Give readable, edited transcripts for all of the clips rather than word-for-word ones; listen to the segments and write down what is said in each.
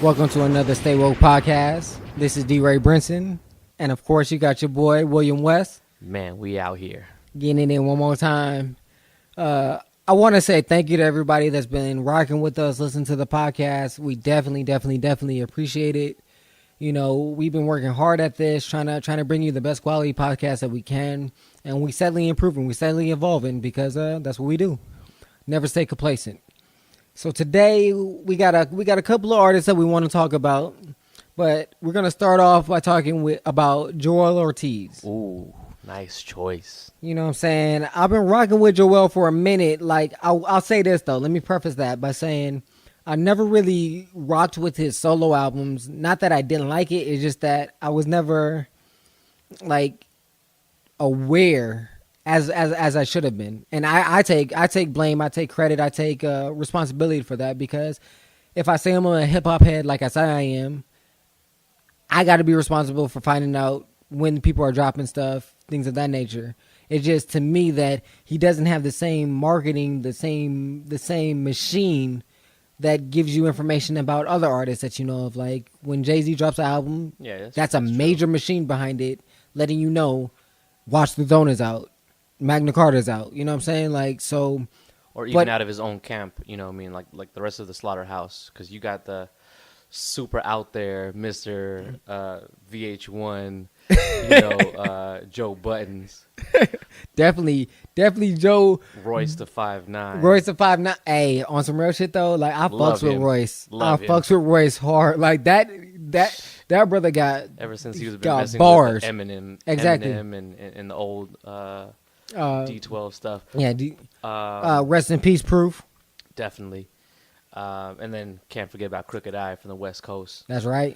Welcome to another Stay Woke podcast. This is D. Ray Brinson. And of course, you got your boy, William West. Man, we out here. Getting it in one more time. I want to say thank you to everybody that's been rocking with us, listening to the podcast. We definitely appreciate it. You know, we've been working hard at this, trying to bring you the best quality podcast that we can. And we steadily improving, we steadily evolving because that's what we do. Never stay complacent. So today we got a couple of artists that we want to talk about, but we're gonna start off by talking about Joel Ortiz. Ooh, nice choice. You know what I'm saying? I've been rocking with Joel for a minute. Like I'll say this though. Let me preface that by saying I never really rocked with his solo albums. Not that I didn't like it. It's just that I was never like aware as I should have been. And I take blame, I take credit, I take responsibility for that, because if I say I'm a hip hop head like I say I am, I got to be responsible for finding out when people are dropping stuff, things of that nature. It's just to me that he doesn't have the same marketing, the same machine that gives you information about other artists that you know of. Like when Jay-Z drops an album, that's a major machine behind it, letting you know, Watch the Throne is out, Magna Carta's out. You know what I'm saying? Like, so, or even out of his own camp. You know what I mean? Like the rest of the Slaughterhouse, because you got the super out there Mr. VH1, Joe Buttons. definitely Joe. Royce the 5'9". Royce the 5'9". Hey, on some real shit though, like I fucks with Royce. Fucks with Royce hard. Like that brother got, ever since he was been messing bars. with Eminem, exactly, and the old D12 stuff. Yeah, rest in peace, Proof. Definitely. And then can't forget about Crooked Eye from the West Coast. That's right.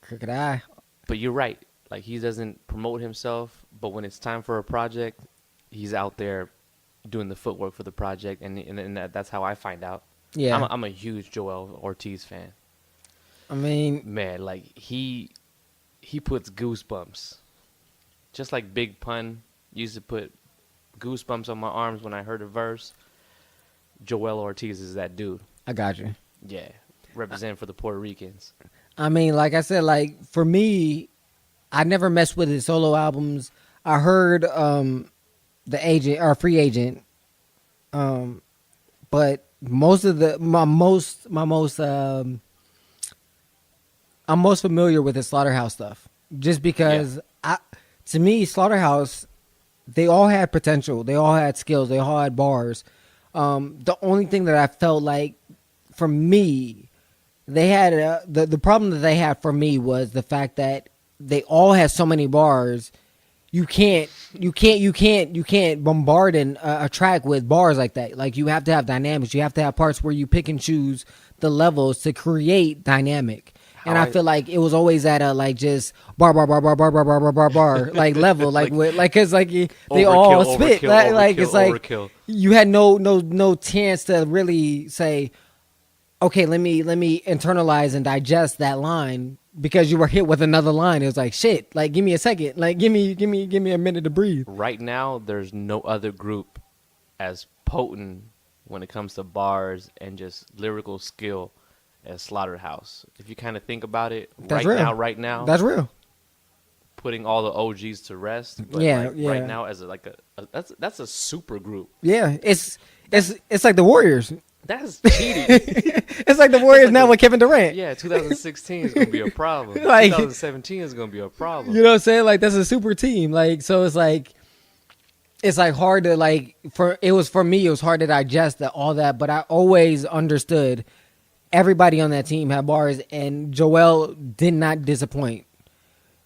Crooked Eye. But you're right. Like, he doesn't promote himself, but when it's time for a project, he's out there doing the footwork for the project, and that's how I find out. Yeah. I'm a huge Joel Ortiz fan. I mean, man, like he puts goosebumps. Just like Big Pun used to put goosebumps on my arms when I heard a verse, Joel Ortiz is that dude. I got you. Yeah, represent for the Puerto Ricans. I mean, like I said, like for me, I never messed with his solo albums. I heard the agent or Free Agent, but I'm most familiar with his Slaughterhouse stuff, just because to me, Slaughterhouse, they all had potential, they all had skills, they all had bars. The only thing that I felt like, for me, they had the problem that they had for me was the fact that they all had so many bars. You can't bombard a track with bars like that. Like, you have to have dynamics. You have to have parts where you pick and choose the levels to create dynamic. And I feel like it was always at a like just bar like level, cause they all spit like it's like overkill. You had no chance to really say, okay, let me internalize and digest that line, because you were hit with another line. It was like, shit, like give me a second, like give me a minute to breathe. Right now, there's no other group as potent when it comes to bars and just lyrical skill as Slaughterhouse. If you kind of think about it, right now, that's real. Putting all the OGs to rest, but right now as that's a super group. Yeah, it's like the Warriors. That's cheating. It's like the Warriors now with Kevin Durant. Yeah, 2016 is gonna be a problem. Like 2017 is gonna be a problem. You know what I'm saying? Like, that's a super team. Like, so it's like hard to for me it was hard to digest all that, but I always understood everybody on that team had bars, and Joel did not disappoint.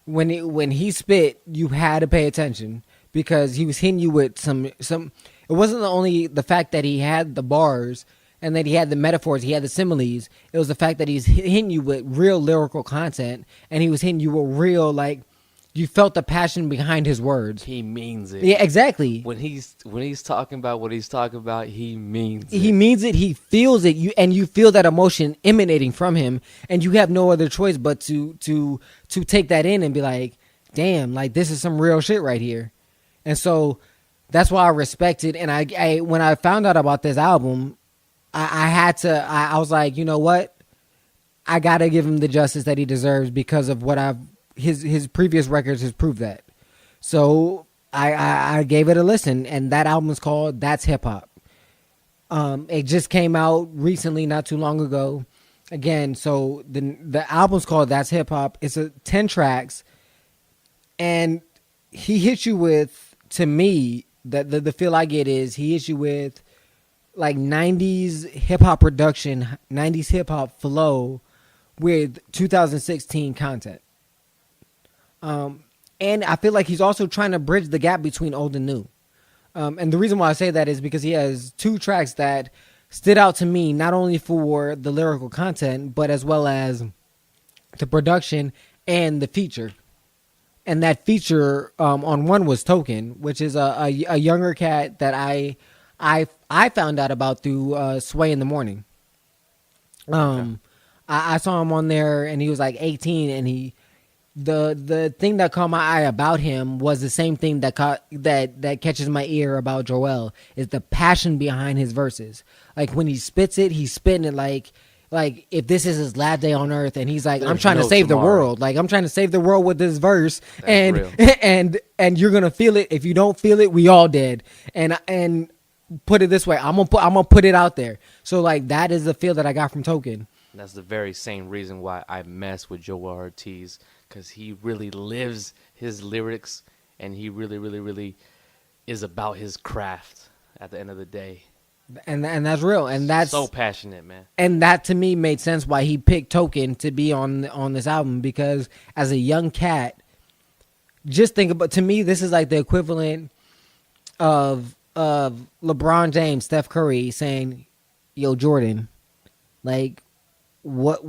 When he spit, you had to pay attention, because he was hitting you with some. It wasn't only the fact that he had the bars and that he had the metaphors, he had the similes. It was the fact that he's hitting you with real lyrical content, and he was hitting you with real, like, you felt the passion behind his words. He means it. Yeah, exactly. When he's talking about what he's talking about, he means it. He means it. He feels it. You feel that emotion emanating from him, and you have no other choice but to take that in and be like, damn, like, this is some real shit right here. And so that's why I respect it. And I when I found out about this album, I was like, you know what? I gotta give him the justice that he deserves because of what his previous records has proved that. So I gave it a listen, and that album's called That's Hip Hop. It just came out recently, not too long ago. Again, so the album's called That's Hip Hop. It's 10 tracks, and he hits you with, to me, the feel I get is he hits you with like 90s hip hop production, 90s hip hop flow with 2016 content. And I feel like he's also trying to bridge the gap between old and new. And the reason why I say that is because he has 2 tracks that stood out to me, not only for the lyrical content, but as well as the production and the feature. And that feature on one was Token, which is a younger cat that I found out about through Sway in the Morning. Okay. I saw him on there, and he was like 18, and the thing that caught my eye about him was the same thing that catches my ear about Joel, is the passion behind his verses. Like when he spits it, he's spitting it like if this is his last day on earth, and he's like, I'm There's trying to no save the tomorrow. world. Like I'm trying to save the world with this verse, That's and real. and you're gonna feel it. If you don't feel it, we all dead. And put it this way, I'm gonna put it out there. So like that is the feel that I got from Token. That's the very same reason why I mess with Joel Ortiz, because he really lives his lyrics, and he really, really, really is about his craft at the end of the day. And that's real, and that's so passionate, man. and that to me made sense why he picked Token to be on this album, because as a young cat, just think about, to me this is like the equivalent of LeBron James, Steph Curry saying, "Yo, Jordan, like what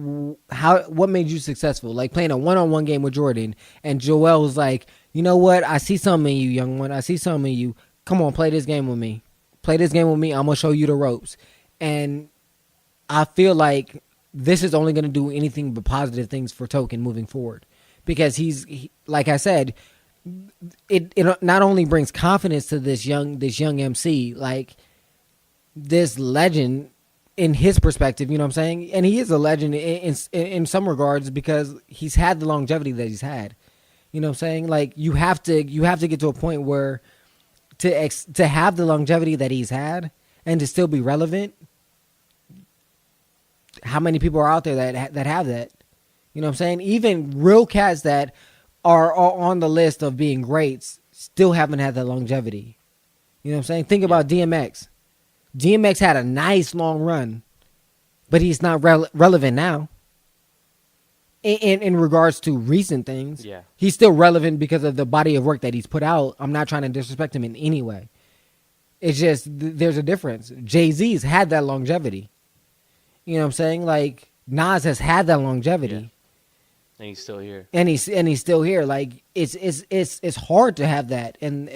made you successful? Like playing a one-on-one game with Jordan." And Joel was like, "You know what? I see something in you, young one. I see something in you. Come on, play this game with me. Play this game with me. I'm gonna show you the ropes." And I feel like this is only gonna do anything but positive things for Token moving forward, because like I said, it not only brings confidence to this young MC, like this legend in his perspective, you know what I'm saying? And he is a legend in some regards because he's had the longevity that he's had. You know what I'm saying? Like you have to get to a point where to have the longevity that he's had and to still be relevant. How many people are out there that have that? You know what I'm saying? Even real cats that are on the list of being greats still haven't had that longevity. You know what I'm saying? Think about DMX. DMX had a nice long run, but he's not relevant now. In regards to recent things, Yeah. he's still relevant because of the body of work that he's put out. I'm not trying to disrespect him in any way. It's just there's a difference. Jay-Z's had that longevity. You know what I'm saying? Like Nas has had that longevity. Yeah. And he's still here. And he's still here. Like it's hard to have that, and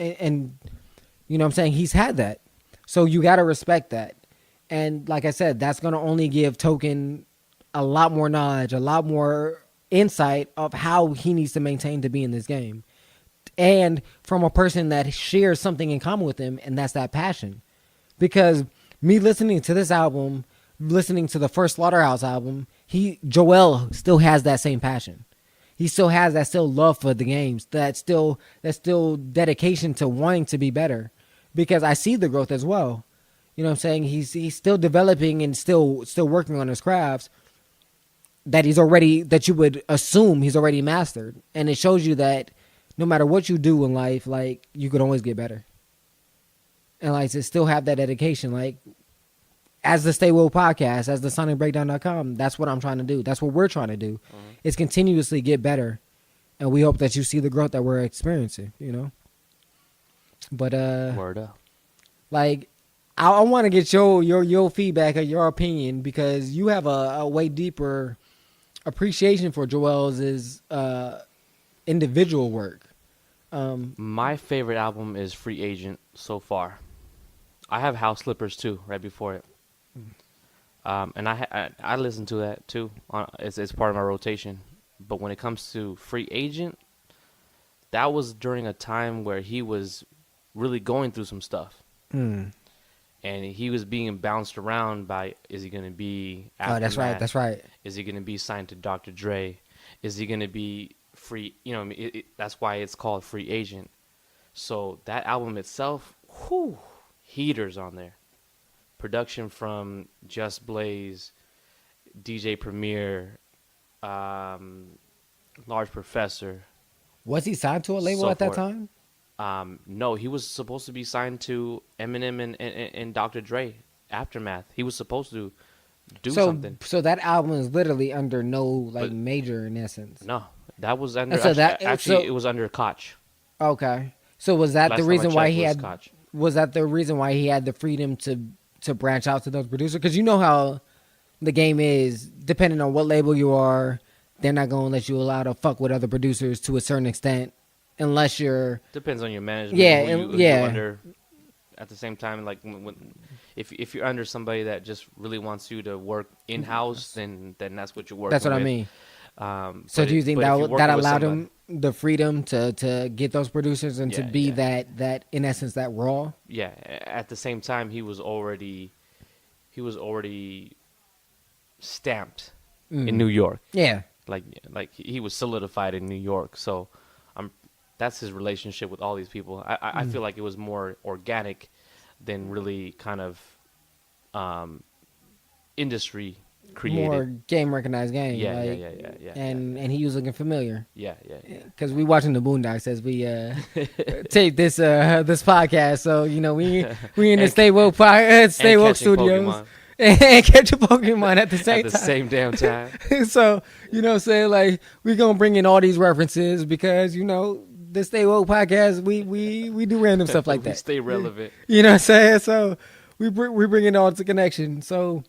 you know what I'm saying, he's had that. So you got to respect that. And like I said, that's going to only give Token a lot more knowledge, a lot more insight of how he needs to maintain to be in this game. And from a person that shares something in common with him, and that's that passion. Because me listening to this album, listening to the first Slaughterhouse album, Joel still has that same passion. He still has that love for the games, that still dedication to wanting to be better. Because I see the growth as well. You know what I'm saying? He's still developing and still working on his crafts that you would assume he's already mastered. And it shows you that no matter what you do in life, like you could always get better. And like to still have that dedication, like as the Stay Woke podcast, as the SonicBreakdown.com, that's what I'm trying to do. That's what we're trying to do. Mm-hmm. Is continuously get better. And we hope that you see the growth that we're experiencing, you know? But Word up. Like I want to get your feedback or your opinion, because you have a way deeper appreciation for Joel's individual work. My favorite album is Free Agent so far. I have House Slippers too, right before it. And I listen to that too. It's part of my rotation. But when it comes to Free Agent, that was during a time where he was really going through some stuff. and he was being bounced around by, is he going to be Oh, that's right. Aftermath? That's right. Is he going to be signed to Dr. Dre? Is he going to be free? You know, that's why it's called Free Agent. So that album itself, whew, heaters on there. Production from Just Blaze, DJ Premier, Large Professor, Was he signed to a label so at that forth. time? No, he was supposed to be signed to Eminem and Dr. Dre. Aftermath. He was supposed to do So something. so that album is literally under no like But major in essence. no, that was under. And so Actually, it was under Koch. okay. So was that the Last time I reason why checked he was had Koch. was that the reason why he had the freedom to branch out to those producers? Because you know how the game is, depending on what label you are, they're not going to let you allow to fuck with other producers to a certain extent, unless you're Depends on your management. Yeah, who yeah. you're under. At the same time, like if you're under somebody that just really wants you to work in house, then that's what you're working. that's what with. I mean. So Do you think but if you're that working with allowed somebody- him the freedom to get those producers and to Yeah, be yeah. that in essence that raw? Yeah. At the same time, he was already stamped in New York. Yeah. Like he was solidified in New York. So that's his relationship with all these people. I feel like it was more organic than really kind of industry created. More game recognized game. Yeah, like, yeah. And he was looking familiar. Yeah. Because we watching the Boondocks as we tape this this podcast. So you know we in the And- Stay Woke Stay and Woke catching Studios Pokemon and catch a Pokemon at the same at the time. same damn time. So you know what I'm saying, like we gonna bring in all these references because you know the Stay Woke podcast we do random stuff like We that. stay relevant. You know what I'm saying? So we bring it all to connection. So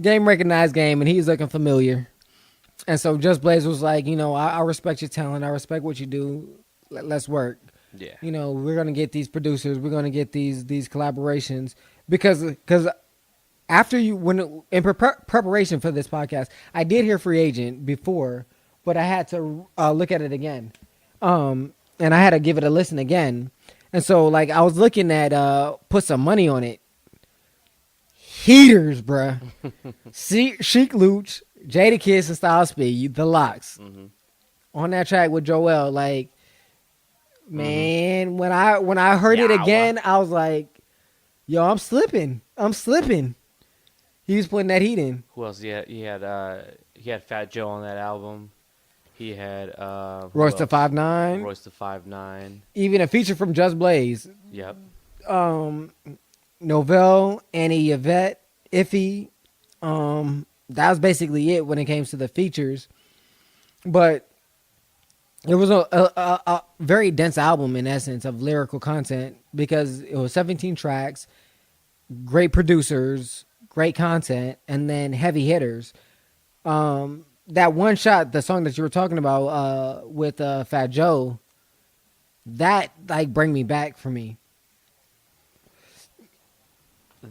game recognized game, and he's looking familiar. And so Just Blaze was like, you know, I respect your talent. I respect what you do. Let's work. Yeah. You know, we're gonna get these producers. We're gonna get these collaborations because after in preparation for this podcast, I did hear Free Agent before, but I had to look at it again, and I had to give it a listen again. And so like I was looking at put some money on it. Heaters, bruh. Chic Luch, Jadakiss, and Style Speed, the locks on that track with Joel. Like, man, when I heard it Yeah, again, I was like, "Yo, I'm slipping. He was putting that heat in. Who else? He had Fat Joe on that album. He had who Royce the else? 5'9", Royce the 5'9". even a feature from Just Blaze. Yep. Novell, Annie Yvette, Iffy. That was basically it when it came to the features. But it was a very dense album in essence of lyrical content because it was 17 tracks, great producers, great content, and then heavy hitters. That one shot, the song that you were talking about with Fat Joe, that like bring me back for me.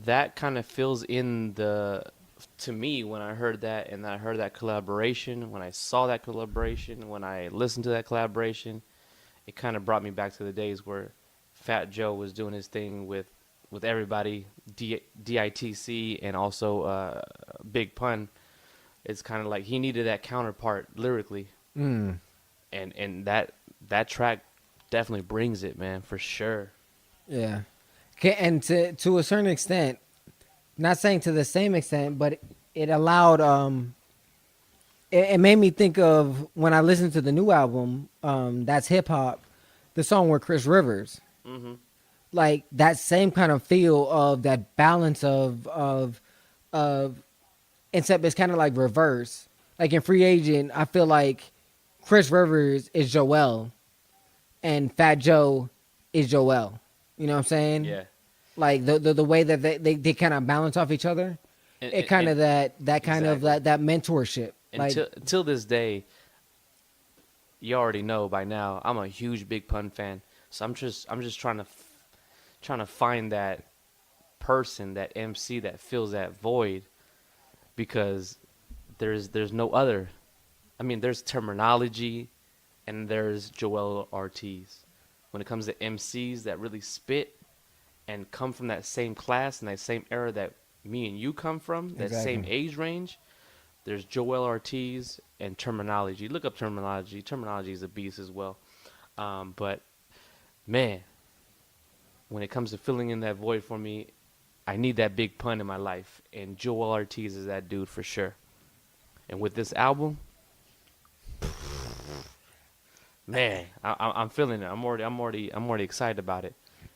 That kind of fills in to me when I heard that, and I heard that collaboration, when I saw that collaboration, when I listened to that collaboration, it kind of brought me back to the days where Fat Joe was doing his thing with everybody, DITC, and also Big Pun. It's kind of like he needed that counterpart lyrically, and that track definitely brings it, man, for sure. Yeah. Okay, and to a certain extent, not saying to the same extent, but it allowed it made me think of when I listened to the new album, That's Hip Hop, the song with Chris Rivers. Mm-hmm. Like that same kind of feel of that balance of except it's kind of like reverse. Like in Free Agent, I feel like Chris Rivers is Joel and Fat Joe is Joel. You know what I'm saying? Yeah. Like the way that they kind of balance off each other. It kind of that kind of Exactly. that mentorship. Like Until this day, you already know by now, I'm a huge Big Pun fan. So I'm just trying to find that person, that MC that fills that void, because there's no other. I mean, there's terminology, and there's Joel Ortiz. When it comes to MCs that really spit and come from that same class and that same era that me and you come from, that same Exactly. age range. There's Joel Ortiz and Terminology. Look up Terminology. Terminology is a beast as well. But man, when it comes to filling in that void for me, I need that big pun in my life, and Joel Ortiz is that dude for sure. And with this album, man, I'm feeling it. I'm already excited about it,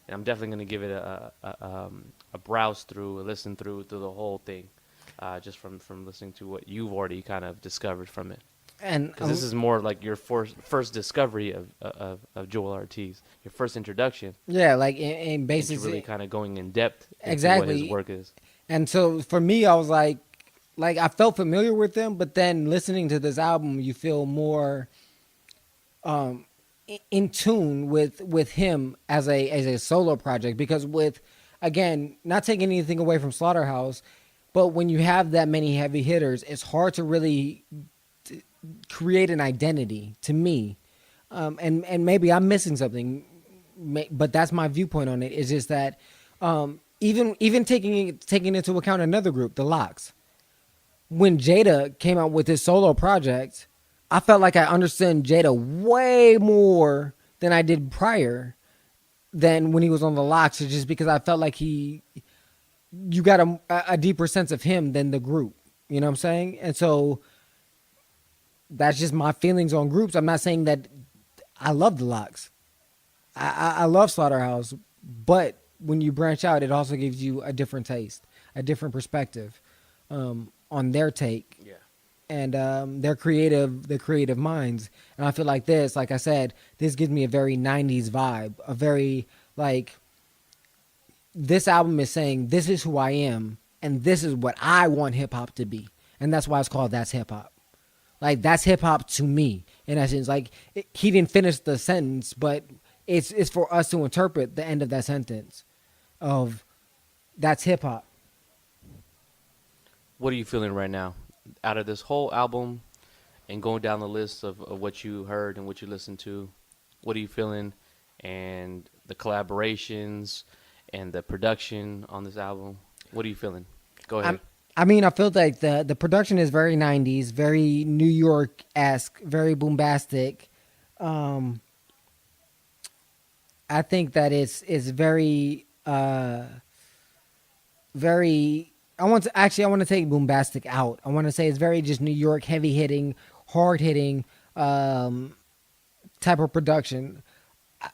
and I'm definitely gonna give it a browse through, a listen through the whole thing, just from listening to what you've already kind of discovered from it. And Because this is more like your first discovery of Joel Ortiz, your first introduction yeah, like in into really basis, kind of going in depth into what his exactly. work is. And so for me, I was like I felt familiar with them, but then listening to this album, you feel more in tune with him as a solo project. Because with, again, not taking anything away from Slaughterhouse, but when you have that many heavy hitters, it's hard to really create an identity to me. And maybe I'm missing something, but that's my viewpoint on it. Is just that even taking into account another group, the Locks. When Jada came out with his solo project, I felt like I understood Jada way more than I did prior than when he was on the Locks. It's just because I felt like you got a deeper sense of him than the group. You know what I'm saying? And so that's just my feelings on groups. I'm not saying that I love the Locks. I love Slaughterhouse, but when you branch out, it also gives you a different taste, a different perspective on their take Yeah. and their creative minds. And I feel like this, like I said, this gives me a very '90s vibe, a very like this album is saying this is who I am and this is what I want hip hop to be, and that's why it's called That's Hip Hop. Like that's hip hop to me, in essence. Like he didn't finish the sentence, but it's for us to interpret the end of that sentence of that's hip hop. What are you feeling right now? Out of this whole album and going down the list of what you heard and what you listened to, what are you feeling? And the collaborations and the production on this album, what are you feeling? Go ahead. I mean, I feel like the production is very '90s, very New York esque, very bombastic. Um, I think that it's very very. I want to take bombastic out. I want to say it's very just New York, heavy hitting, hard hitting type of production.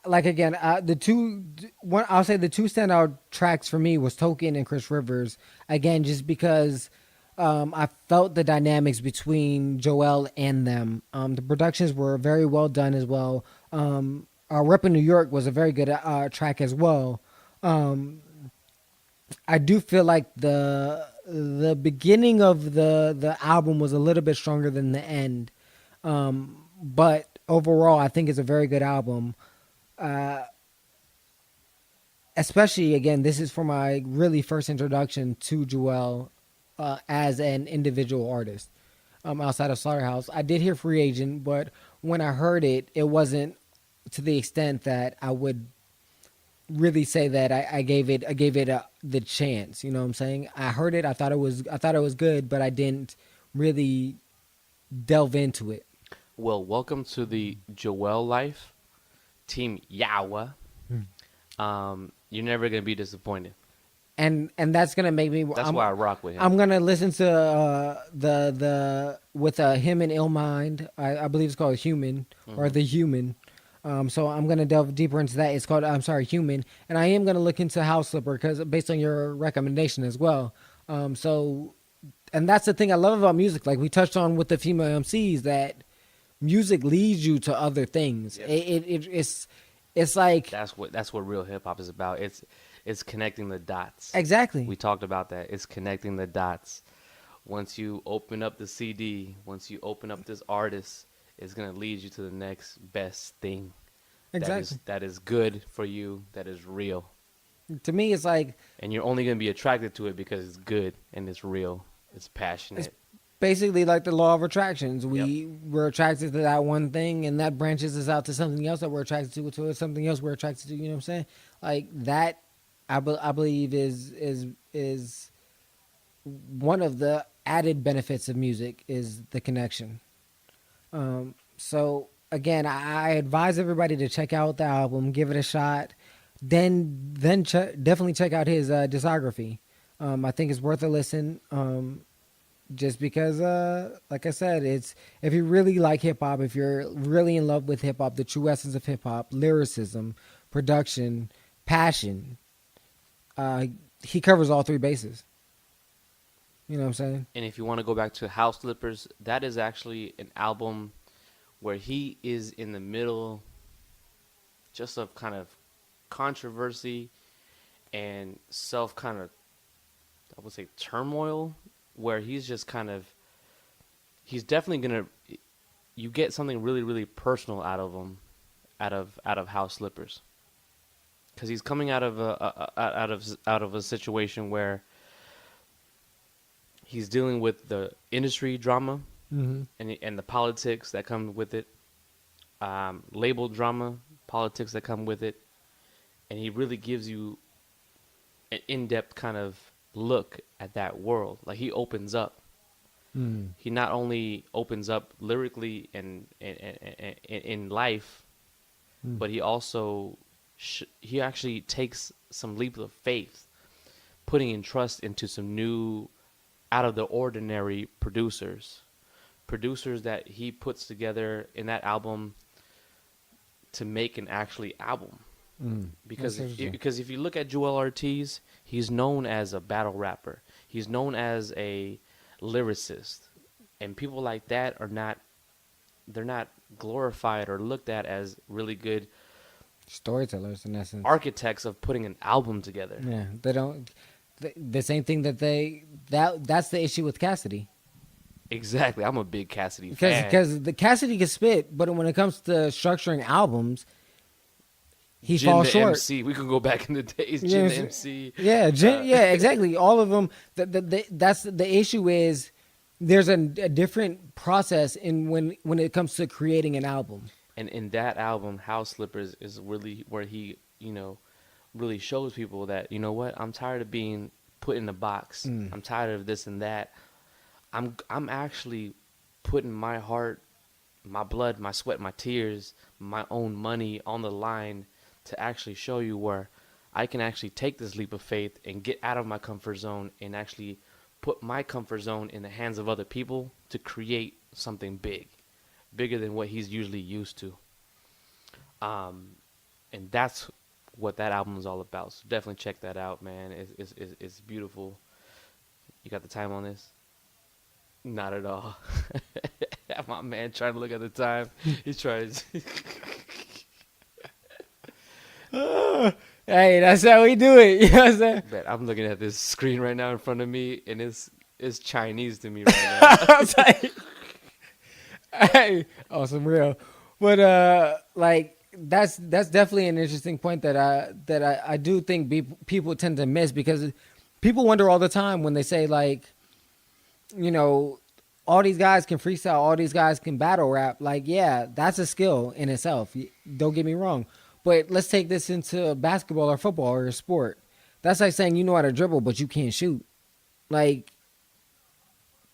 Like again, I'll say the two standout tracks for me was Token and Chris Rivers. Again, just because I felt the dynamics between Joel and them. The productions were very well done as well. Rep in New York was a very good track as well. I do feel like the beginning of the album was a little bit stronger than the end, but overall, I think it's a very good album. Especially again, this is for my really first introduction to Joel as an individual artist. Outside of Slaughterhouse, I did hear Free Agent, but when I heard it, it wasn't to the extent that I would really say that I gave it the chance. You know what I'm saying? I heard it, I thought it was good, but I didn't really delve into it. Well, welcome to the Joel life, Team Yawa. You're never gonna be disappointed. And that's gonna make me. That's why I rock with him. I'm gonna listen to the with him and Ill Mind. I believe it's called Human or The Human. So I'm gonna delve deeper into that. It's called Human, and I am gonna look into House Slipper because based on your recommendation as well. So, and that's the thing I love about music. Like we touched on with the female MCs, that music leads you to other things. Yep. It's like That's what real hip hop is about. It's connecting the dots. exactly. We talked about that. It's connecting the dots. Once you open up the CD, once you open up this artist, it's gonna lead you to the next best thing. Exactly. That is good for you. That is real. To me, it's like And you're only gonna be attracted to it because it's good and it's real. It's passionate. It's basically like the law of attractions. We're attracted to that one thing, and that branches us out to something else that we're attracted to something else we're attracted to. You know what I'm saying? Like that I believe is one of the added benefits of music is the connection. So again, I advise everybody to check out the album, give it a shot, then definitely check out his discography. I think it's worth a listen. Just because, like I said, it's if you really like hip hop, if you're really in love with hip hop, the true essence of hip hop, lyricism, production, passion, uh, he covers all three bases. You know what I'm saying? And if you want to go back to House Slippers, that is actually an album where he is in the middle just of kind of controversy and self kind of, I would say, turmoil, where he's just kind of, he's definitely gonna, you get something really really personal out of him, out of House Slippers, because he's coming out of a situation where he's dealing with the industry drama Mm-hmm. and the politics that come with it, label drama, politics that come with it, and he really gives you an in-depth kind of look at that world. Like, he opens up. Mm. He not only opens up lyrically and in life, Mm. but he also he actually takes some leap of faith, putting in trust into some new, out of the ordinary producers that he puts together in that album to make an actually album. Mm. Because That's interesting. because if you look at Joel Ortiz, he's known as a battle rapper. He's known as a lyricist, and people like that are not, they're not glorified or looked at as really good Storytellers, in essence. architects of putting an album together. Yeah, they don't. The same thing that's the issue with Cassidy. Exactly. I'm a big Cassidy Because fan. the Cassidy can spit, but when it comes to structuring albums, he Jin falls the short. MC. We can go back in the days. Yeah, Jin the it's- MC. Yeah, Uh, yeah, exactly. All of them. That's the issue is there's a different process in when it comes to creating an album. And in that album, House Slippers is really where he, really shows people that, you know what, I'm tired of being put in a box. Mm. I'm tired of this and that. I'm actually putting my heart, my blood, my sweat, my tears, my own money on the line to actually show you where I can actually take this leap of faith and get out of my comfort zone and actually put my comfort zone in the hands of other people to create something bigger than what he's usually used to. And that's what that album is all about. So definitely check that out, man. It's beautiful. You got the time on this? Not at all. My man trying to look at the time. He's trying to. Hey, that's how we do it. You know what I'm saying? Man, I'm looking at this screen right now in front of me, and it's Chinese to me right now. I was like, hey, oh, some real. But like that's definitely an interesting point that I do think people tend to miss, because people wonder all the time when they say, like, you know, all these guys can freestyle, all these guys can battle rap. Like, yeah, that's a skill in itself. Don't get me wrong. But let's take this into basketball or football or a sport. That's like saying you know how to dribble, but you can't shoot. Like,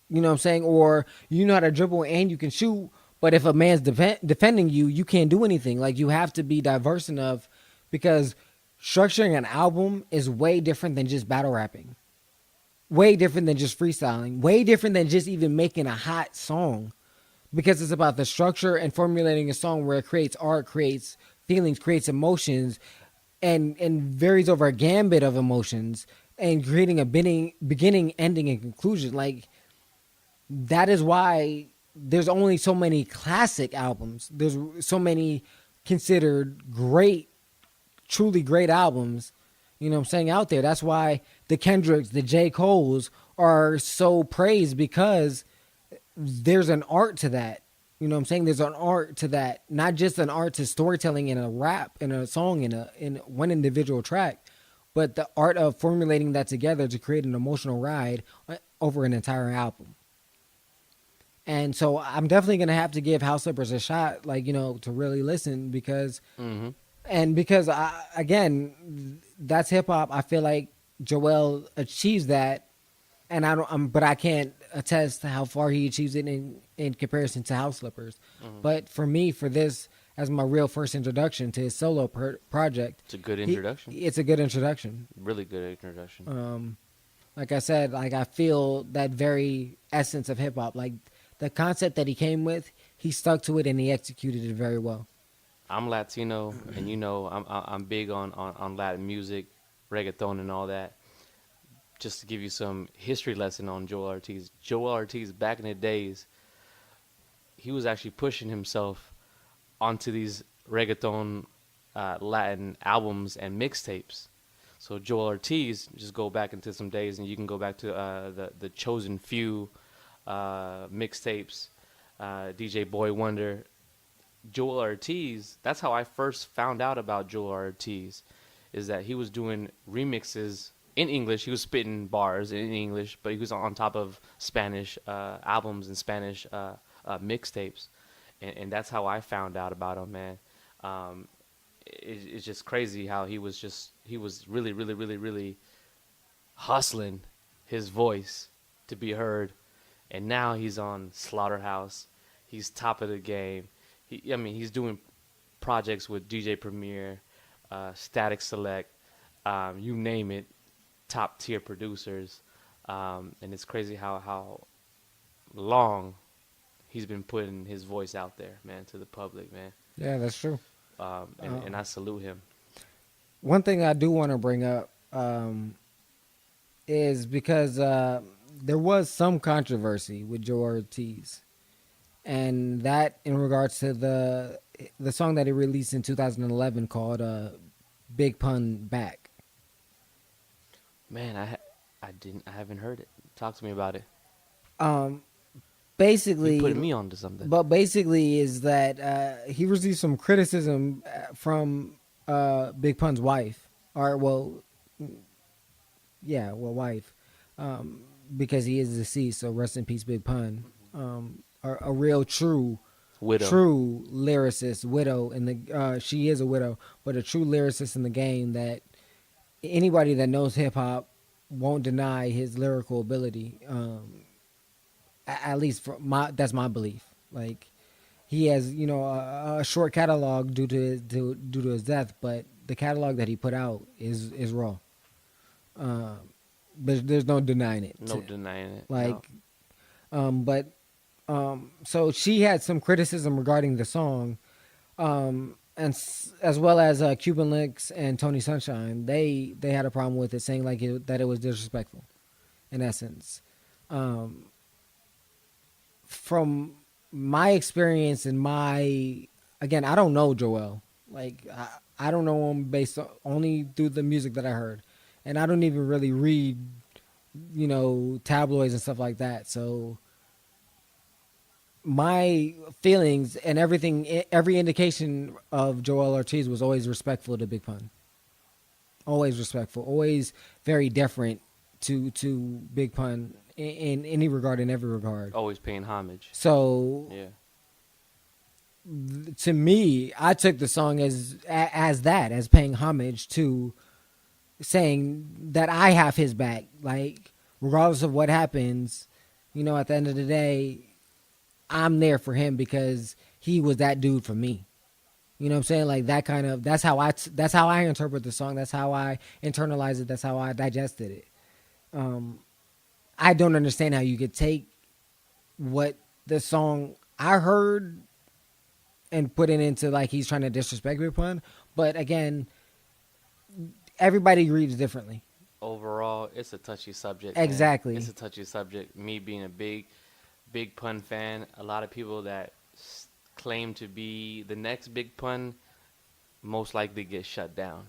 you know what I'm saying? Or you know how to dribble and you can shoot, but if a man's defending you, you can't do anything. Like, you have to be diverse enough, because structuring an album is way different than just battle rapping. Way different than just freestyling. Way different than just even making a hot song. Because it's about the structure and formulating a song where it creates art, creates feelings, creates emotions, and varies over a gambit of emotions, and creating a beginning, ending, and conclusion. Like, that is why there's only so many classic albums. There's so many considered great, truly great albums, you know what I'm saying, out there. That's why the Kendricks, the J. Coles are so praised, because there's an art to that. You know what I'm saying? There's an art to that. Not just an art to storytelling in a rap, in a song, in one individual track, but the art of formulating that together to create an emotional ride over an entire album. And so I'm definitely going to have to give House Slippers a shot, like, you know, to really listen, because Mm-hmm. And because again, that's hip hop. I feel like Joel achieves that, and I don't. But I can't attest to how far he achieves it in comparison to House Slippers. Hmm. But for me, for this as my real first introduction to his solo project, It's a good he introduction. it's a good introduction. Really good introduction. Like I said, like I feel that very essence of hip hop, like the concept that he came with, he stuck to it and he executed it very well. I'm Latino, and I'm big on Latin music, reggaeton, and all that. Just to give you some history lesson on Joel Ortiz. Joel Ortiz, back in the days, he was actually pushing himself onto these reggaeton Latin albums and mixtapes. So Joel Ortiz, just go back into some days, and you can go back to the Chosen Few mixtapes, DJ Boy Wonder. Joel Ortiz, that's how I first found out about Joel Ortiz, is that he was doing remixes in English. He was spitting bars in English, but he was on top of Spanish albums and Spanish mixtapes, and that's how I found out about him, man. Um, it's just crazy how he was really, really, really, really hustling his voice to be heard, and now he's on Slaughterhouse. He's top of the game. I mean, he's doing projects with DJ Premier, Static Select, you name it, top tier producers, and it's crazy how long he's been putting his voice out there, man, to the public, man. Yeah, that's true. And I salute him. One thing I do want to bring up is because there was some controversy with Joe Ortiz, and that in regards to the song that he released in 2011 called "Big Pun Back." Man, I haven't heard it. Talk to me about it. Um, You basically, putting me onto something. but basically is that he received some criticism from Big Pun's wife, or well, yeah, well, wife, because he is deceased. So rest in peace, Big Pun. A real Widow. true lyricist, widow in the she is a widow, but a true lyricist in the game that anybody that knows hip hop won't deny his lyrical ability. At least for my that's my belief. Like he has, a short catalog due to his death, but the catalog that he put out is raw. Um, there's no denying it. No denying it. No. Like, but so she had some criticism regarding the song, as well as Cuban Links and Tony Sunshine. They had a problem with it, saying like that it was disrespectful, in essence. Um, from my experience and my again, I don't know Joel. Like I don't know him based only through the music that I heard, and I don't even really read, tabloids and stuff like that. So my feelings and everything, every indication of Joel Ortiz was always respectful to Big Pun. Always respectful. Always very deferent to Big Pun in any regard, in every regard. Always paying homage. So Yeah. to me, I took the song as paying homage to saying that I have his back. Like regardless of what happens, at the end of the day, I'm there for him because he was that dude for me. You know what I'm saying? Like that kind of that's how I interpret the song. That's how I internalize it. That's how I digested it. I don't understand how you could take what the song I heard and put it into like he's trying to disrespect Big Pun. But again, everybody reads differently. Overall, it's a touchy subject. Exactly. Man. It's a touchy subject. Me being a big Pun fan, a lot of people that claim to be the next Big Pun most likely get shut down.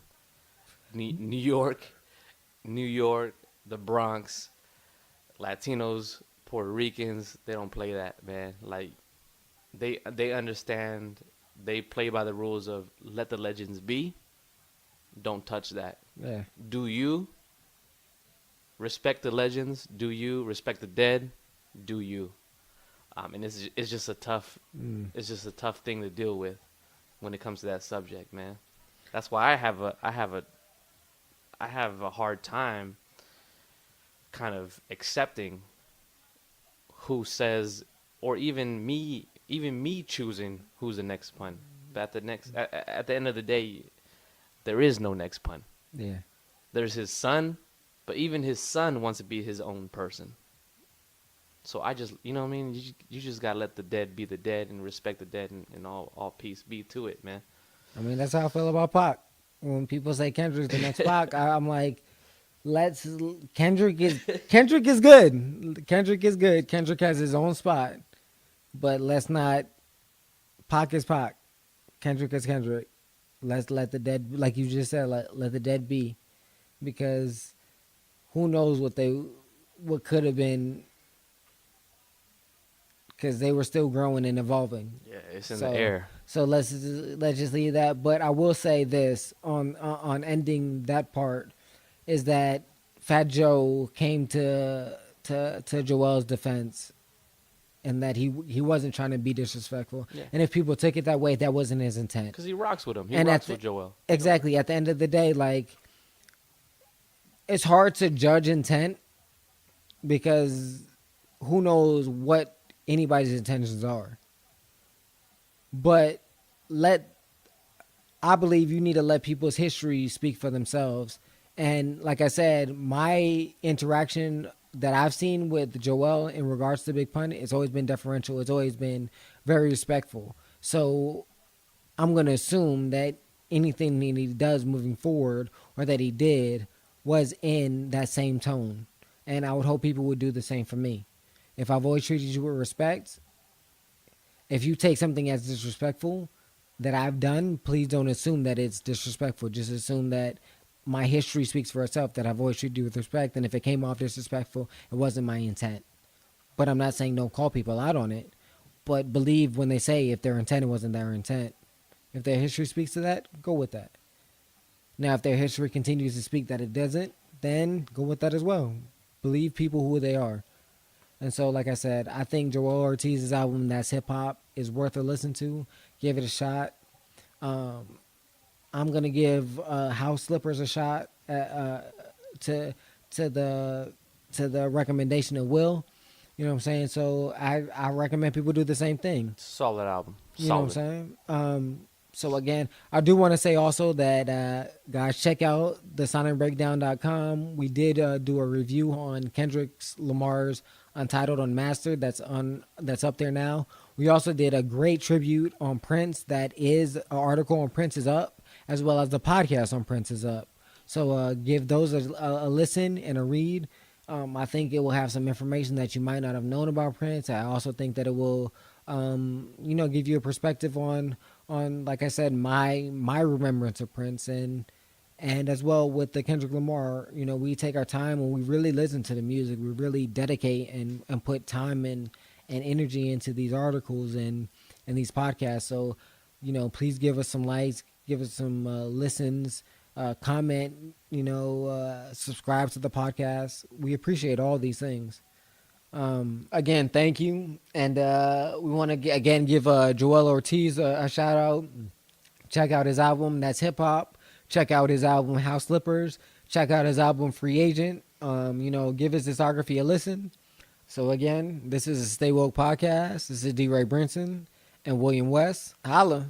New York, New York, the Bronx, Latinos, Puerto Ricans, they don't play that, man. Like they understand. They play by the rules of let the legends be. Don't touch that. Yeah. Do you respect the legends? Do you respect the dead? Do you? And it's just a tough it's just a tough thing to deal with when it comes to that subject, man. That's why I have a hard time kind of accepting who says, or even me choosing who's the next pun. But at the end of the day, there is no next pun. Yeah. There's his son, but even his son wants to be his own person. So I just, you know what I mean? You just gotta let the dead be the dead and respect the dead, and all peace be to it, man. I mean, that's how I feel about Pac. When people say Kendrick's the next Pac, I'm like, let's Kendrick is good. Kendrick is good. Kendrick has his own spot, but let's not. Pac is Pac. Kendrick is Kendrick. Let's let the dead, like you just said, let the dead be, because who knows what could have been, because they were still growing and evolving. Yeah, it's in the air. So let's just leave that. But I will say this on ending that part is that Fat Joe came to Joel's defense, and that he wasn't trying to be disrespectful. Yeah. And if people took it that way, that wasn't his intent. Because he rocks with him. He And rocks with Joel. Exactly. At the end of the day, like, it's hard to judge intent because who knows what anybody's intentions are. But I believe you need to let people's history speak for themselves. And like I said, my interaction that I've seen with Joel in regards to Big Pun, it's always been deferential. It's always been very respectful. So I'm going to assume that anything that he does moving forward or that he did was in that same tone. And I would hope people would do the same for me. If I've always treated you with respect, if you take something as disrespectful that I've done, please don't assume that it's disrespectful. Just assume that my history speaks for itself, that I've always treated you with respect. And if it came off disrespectful, it wasn't my intent. But I'm not saying don't call people out on it. But believe when they say if their intent wasn't their intent. If their history speaks to that, go with that. Now, if their history continues to speak that it doesn't, then go with that as well. Believe people who they are. And so, like I said, I think Joel Ortiz's album, That's Hip Hop, is worth a listen to. Give it a shot. I'm gonna give House Slippers a shot to the recommendation of Will. You know what I'm saying? So I recommend people do the same thing. Solid album. You know what I'm saying? So again, I do want to say also that guys, check out the sonicbreakdown.com. We did do a review on Kendrick Lamar's Untitled Unmastered. That's up there now. We also did a great tribute on Prince. That is, an article on Prince is up, as well as the podcast on Prince is up. So give those a listen and a read. I think it will have some information that you might not have known about Prince. I also think that it will, give you a perspective on like I said, my remembrance of Prince, and as well with the Kendrick Lamar. We take our time when we really listen to the music. We really dedicate and put time and energy into these articles and these podcasts. So, please give us some likes, give us some listens, comment, subscribe to the podcast. We appreciate all these things. Again, thank you. And we want to again give Joel Ortiz a shout out. Check out his album, That's Hip Hop. Check out his album, House Slippers. Check out his album, Free Agent. Give his discography a listen. So again, this is a Stay Woke podcast. This is D. Ray Brinson and William West. Holla.